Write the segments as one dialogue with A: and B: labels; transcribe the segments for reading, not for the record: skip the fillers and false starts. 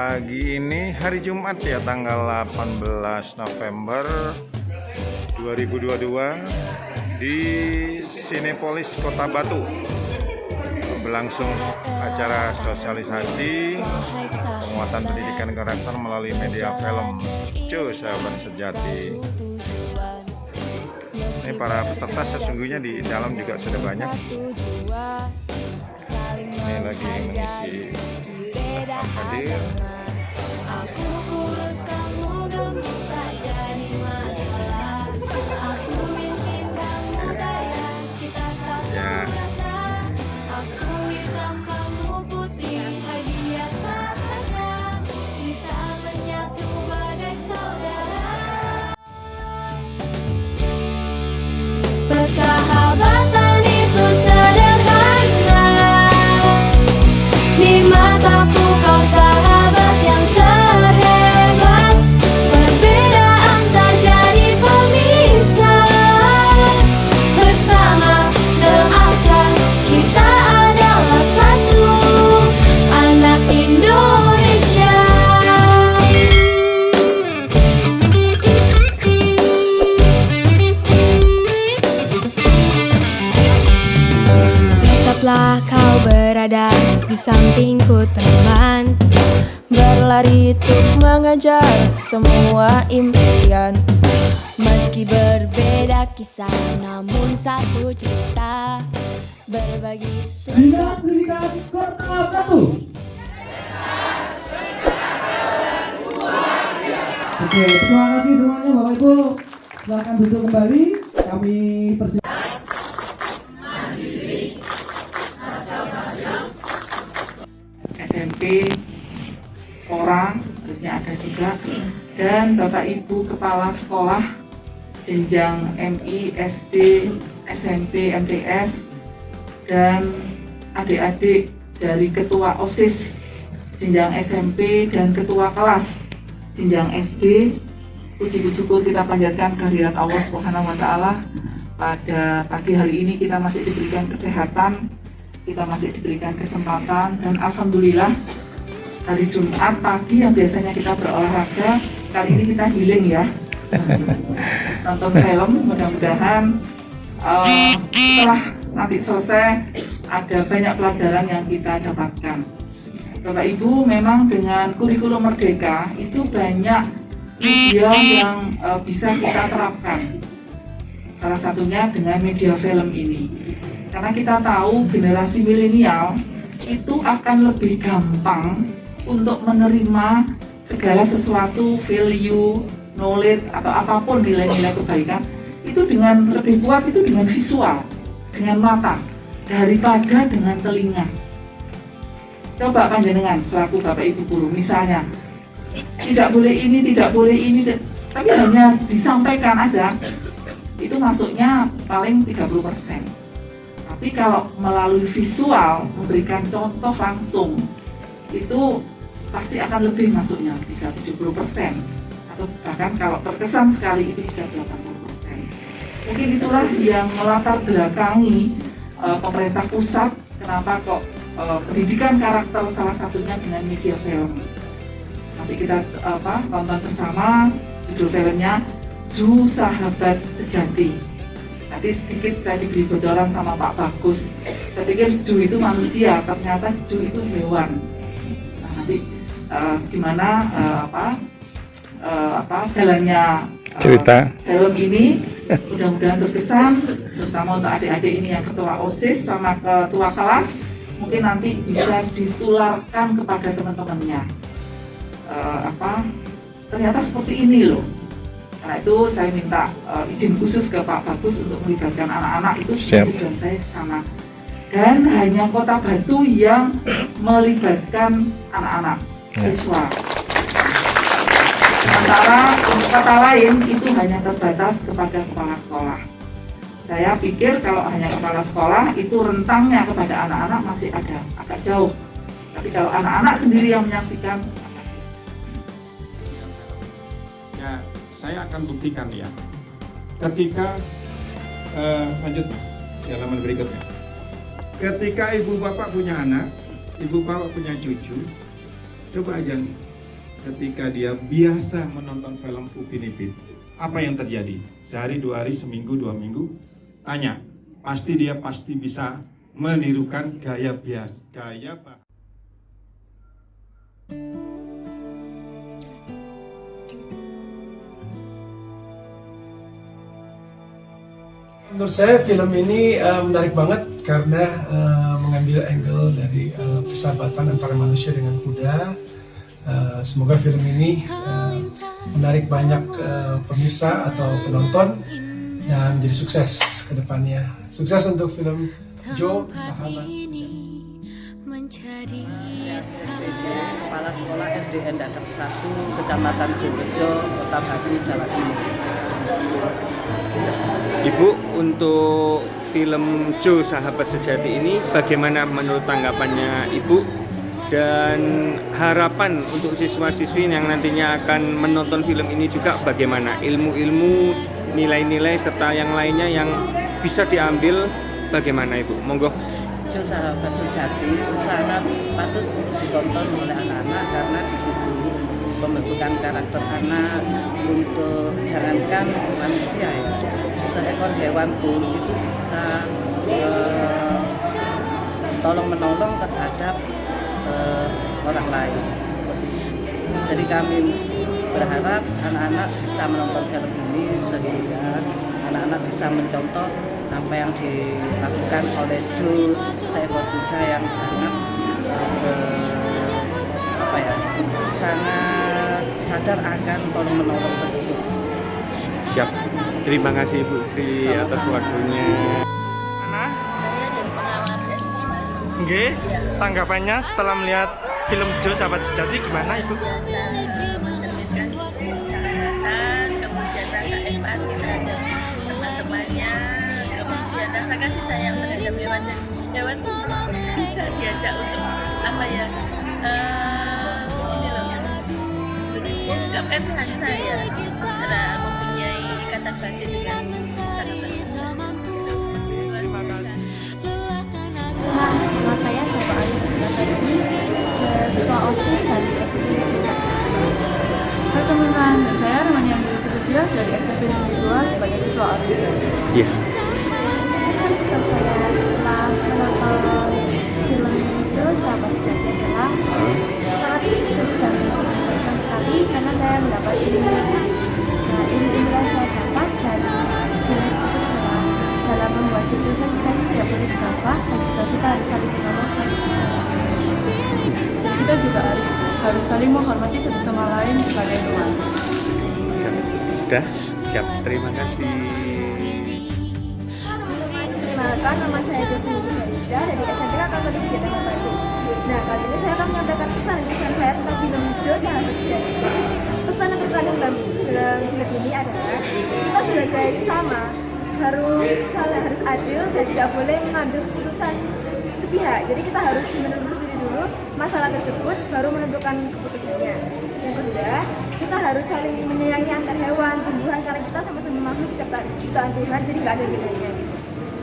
A: Pagi ini hari Jumat ya, tanggal 18 November 2022 di Sinepolis Kota Batu berlangsung acara sosialisasi penguatan pendidikan karakter melalui media film. Cus sahabat sejati. Ini para peserta sesungguhnya di dalam juga sudah banyak. Ini lagi mengisi hadir. Ya.
B: Persahabatan itu sederhana, di mataku kau sahabat yang terhebat. Perbedaan tak jadi pemisah, bersama dalam asa kita adalah satu, anak Indonesia. Tetaplah kau berada di sampingku teman, berlari untuk mengejar semua impian. Meski berbeda kisah namun satu cerita, berbagi
C: Dinas Pendidikan Kota Batu. Oke, terima kasih semuanya Bapak Ibu. Silakan duduk kembali. Kami persilakan.
D: SMP orang harusnya ada juga, dan Bapak Ibu Kepala Sekolah jenjang MI, SD, SMP, MTS, dan adik-adik dari Ketua OSIS jenjang SMP dan Ketua Kelas jenjang SD. Puji syukur kita panjatkan kehadirat Allah Subhanahu wa Ta'ala. Pada pagi hari ini kita masih diberikan kesehatan, kita masih diberikan kesempatan, dan alhamdulillah hari Jumat pagi yang biasanya kita berolahraga, kali ini kita healing ya. Nonton film, mudah-mudahan setelah nanti selesai ada banyak pelajaran yang kita dapatkan. Bapak Ibu, memang dengan kurikulum Merdeka itu banyak media yang bisa kita terapkan. Salah satunya dengan media film ini. Karena kita tahu generasi milenial itu akan lebih gampang untuk menerima segala sesuatu, value, knowledge, atau apapun nilai-nilai kebaikan itu dengan lebih kuat, itu dengan visual, dengan mata, daripada dengan telinga. Coba panjenengan selaku Bapak Ibu guru, misalnya tidak boleh ini, tidak boleh ini, tapi hanya disampaikan aja, itu masuknya paling 30%. Tapi kalau melalui visual, memberikan contoh langsung, itu pasti akan lebih masuknya, bisa 70%. Atau bahkan kalau terkesan sekali itu bisa 80%. Mungkin itulah yang melatar belakangi pemerintah pusat, kenapa kok pendidikan karakter salah satunya dengan media film. Nanti kita tonton bersama, judul filmnya Ju Sahabat Sejati. Tadi sedikit saya diberi bocoran sama Pak Bagus. Saya pikir Ju itu manusia, ternyata Ju itu hewan. Nah, nanti gimana jalannya
A: Cerita
D: film ini, mudah-mudahan berkesan, terutama untuk adik-adik ini yang ketua OSIS sama ketua kelas, mungkin nanti bisa ditularkan kepada teman-temannya. Ternyata seperti ini loh. Karena itu saya minta izin khusus ke Pak Bagus untuk melibatkan anak-anak itu. Tujuan saya sama. Dan hanya Kota Batu yang melibatkan anak-anak siswa. Sementara untuk kota lain itu hanya terbatas kepada kepala sekolah. Saya pikir kalau hanya kepala sekolah itu rentangnya kepada anak-anak masih agak jauh. Tapi kalau anak-anak sendiri yang menyaksikan,
E: ya saya akan buktikan ya. Ketika lanjut mas, di halaman berikutnya. Ketika ibu bapak punya anak, ibu bapak punya cucu, coba aja ketika dia biasa menonton film Upin Ipin, apa yang terjadi? Sehari, 2 hari, seminggu, 2 minggu, tanya, dia pasti bisa menirukan gaya bias, gaya bahasa.
F: Menurut saya film ini menarik banget karena mengambil angle dari persahabatan antara manusia dengan kuda. Semoga film ini menarik banyak pemirsa atau penonton dan menjadi sukses ke depannya. Sukses untuk film Joe Sahabat.
G: Kepala Sekolah SDN Dadap 1, Kecamatan Purworejo, Kota Batu, Jawa Timur.
H: Ibu, untuk film Joe Sahabat Sejati ini bagaimana menurut tanggapannya Ibu? Dan harapan untuk siswa-siswi yang nantinya akan menonton film ini juga bagaimana? Ilmu-ilmu, nilai-nilai, serta yang lainnya yang bisa diambil bagaimana Ibu? Monggo.
G: Joe Sahabat Sejati sangat patut ditonton oleh anak-anak karena di situ pembentukan karakter anak untuk jangankan manusia ya, seekor hewan pun itu bisa tolong menolong terhadap orang lain. Jadi kami berharap anak-anak bisa menonton film ini sehingga anak-anak bisa mencontoh apa yang dilakukan oleh Joe, seekor kuda yang sangat sangat sadar akan tolong menolong tersebut.
H: Siap. Terima kasih Ibu Sri atas waktunya.
I: Saya dari pengawas SD, Mas.
A: Oke, tanggapannya setelah melihat film Joe Sahabat Sejati gimana Ibu?
I: Biasa mencerminkan sahabatan, kemudian rasa empati terhadap teman-temannya, kemudian rasa kasih sayang terhadap hewan dan hewan bisa diajak untuk apa ya? Ini loh, mengungkapkan rasa ya, karena mempunyai ikatan batin dengan sahabat.
A: Terima kasih.
B: Nama saya Sofa Ayu Ketua OSIS dari SMP Negeri 1.
J: Halo teman-teman, saya Ramani Andri Subudia dari SMP Negeri 2 sebagai Ketua OSIS.
H: Iya.
B: Pesan saya setelah menonton film Joe Sahabat Sejati adalah sangat seru dan senang sekali karena saya mendapat ilmu. Nah, ilmu yang saya dapat dari film tersebut adalah dalam membuat keputusan kita tidak boleh gegabah dan juga kita harus saling menolong saling bersama.
J: Kita juga harus saling menghormati satu sama lain sebagai teman.
H: Sudah? Siap. Terima kasih.
B: Perkenalkan, nama saya Zeti Nurija dari SMP Kakak Kegiatan Batu. Nah, kali ini saya akan menyampaikan pesan saya tentang film Joe Sahabat Sejati. Jadi, pesan yang terkandung dalam film ini adalah kita sebagai sesama harus adil dan tidak boleh mengambil keputusan sepihak. Jadi kita harus menelusuri dulu masalah tersebut baru menentukan keputusannya. Yang kedua, kita harus saling menyayangi antar hewan, tumbuhan karena kita sama-sama makhluk ciptaan Tuhan, jadi nggak ada bedanya.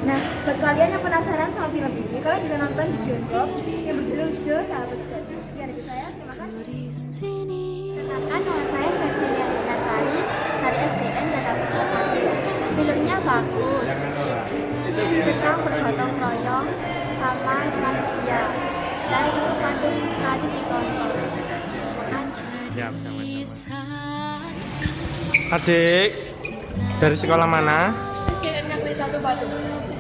B: Nah, buat kalian yang penasaran sama film ini, kalian bisa nonton di bioskop yang berjudul Joe Sahabat Sejati. Sekian dari saya, terima kasih.
K: Kenalkan, nama saya Cecilia Ignasari dari SDN Dadap 1. Filmnya bagus, tentang bergotong royong sama manusia, dan itu patut sekali ditonton.
H: Siap, sama-sama.
A: Adik, dari sekolah mana?
I: SDN Negeri 1 Batu.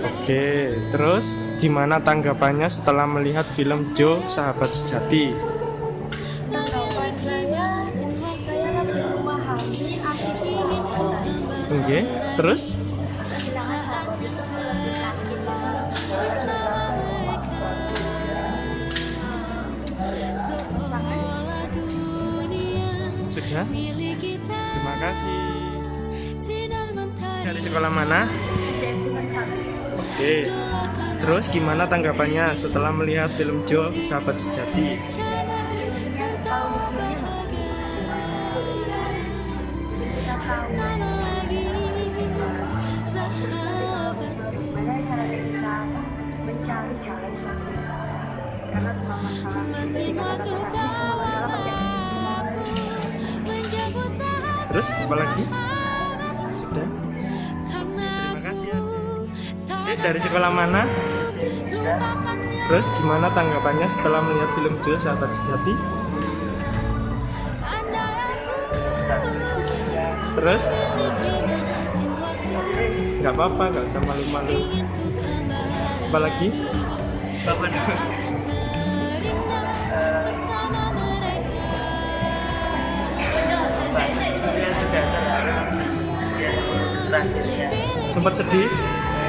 A: Oke, terus gimana tanggapannya setelah melihat film Joe Sahabat Sejati?
K: Tanggapan saya lebih memahami arti persahabatan.
A: Oke, terus?
K: Kehilangan sahabat itu lebih sakit.
A: Sudah? Terima kasih. Dari sekolah mana? Oke. Terus gimana tanggapannya setelah melihat film Joe Sahabat Sejati?
K: Gimana cara kita mencari jalan solusi, karena semua masalah seperti kata-kata tadi, semua masalah pasti ada solusinya.
A: Terus apa lagi? Sudah. Terima kasih Adik. Dari sekolah mana? Terus gimana tanggapannya setelah melihat film Joe Sahabat Sejati? Terus? Nggak apa-apa, nggak usah malu-malu. Apa lagi? Sempat sedih?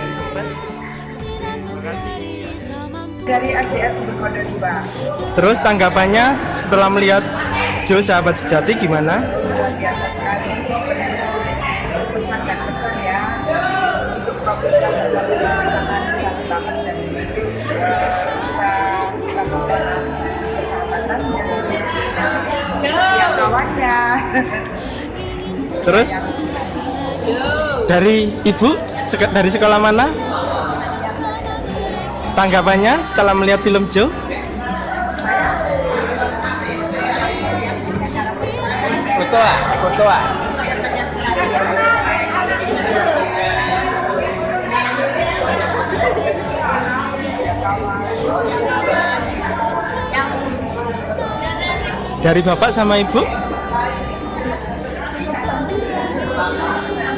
A: Sempat. Terima kasih.
L: Dari SDN Sumber Kondo 2.
A: Terus tanggapannya setelah melihat Joe Sahabat Sejati gimana?
L: Luar biasa sekali. Pesan dan pesan ya. Untuk profil yang sangat banget dan bisa kita coba persahabatan setiap kawannya.
A: Terus dari ibu dari sekolah mana? Tanggapannya setelah melihat film Joe? Foto. Dari bapak sama ibu?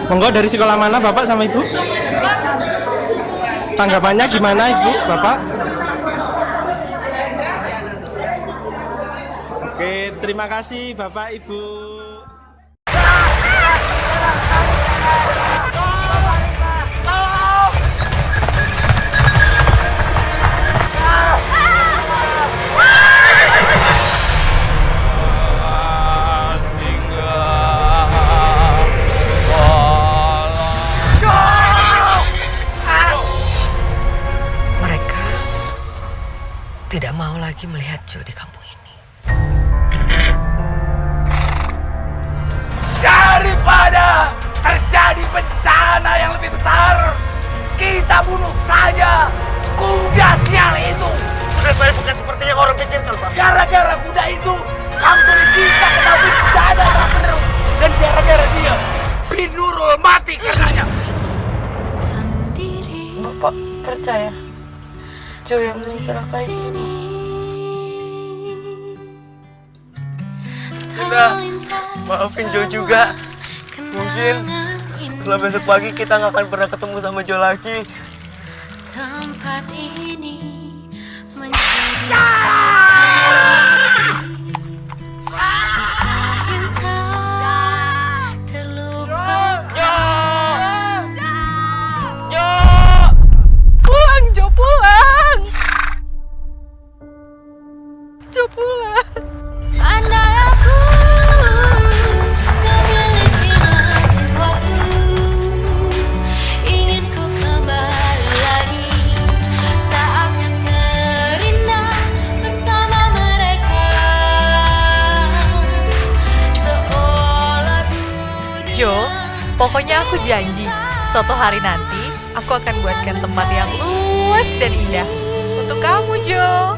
A: Monggo, dari sekolah mana bapak sama ibu? Tanggapannya gimana ibu, bapak? Oke, terima kasih bapak ibu.
M: Tidak mau lagi melihat Joe di kampung ini.
N: Daripada terjadi bencana yang lebih besar, kita bunuh saja kuda sial itu. Sudah saya bukan seperti yang orang pikirkan, Pak. Gara-gara kuda itu, kampung kita kena bencana terus. Dan gara-gara dia, Binurul mati karenanya.
J: Bapak percaya Joe yang mencelakai ini.
O: Udah, maafin Joe juga. Mungkin kalau besok pagi kita nggak akan pernah ketemu sama Joe lagi.
P: Tempat ini menjadi kisah yang tak terlupakan.
J: Pulang, Jo, pulang. Jo, pulang.
P: Andai aku memiliki mesin waktu, ingin ku kembali lagi saat yang terindah bersama mereka. Seolah dunia.
Q: Jo, pokoknya aku janji, suatu hari nanti aku akan buatkan tempat yang luas dan indah untuk kamu, Jo.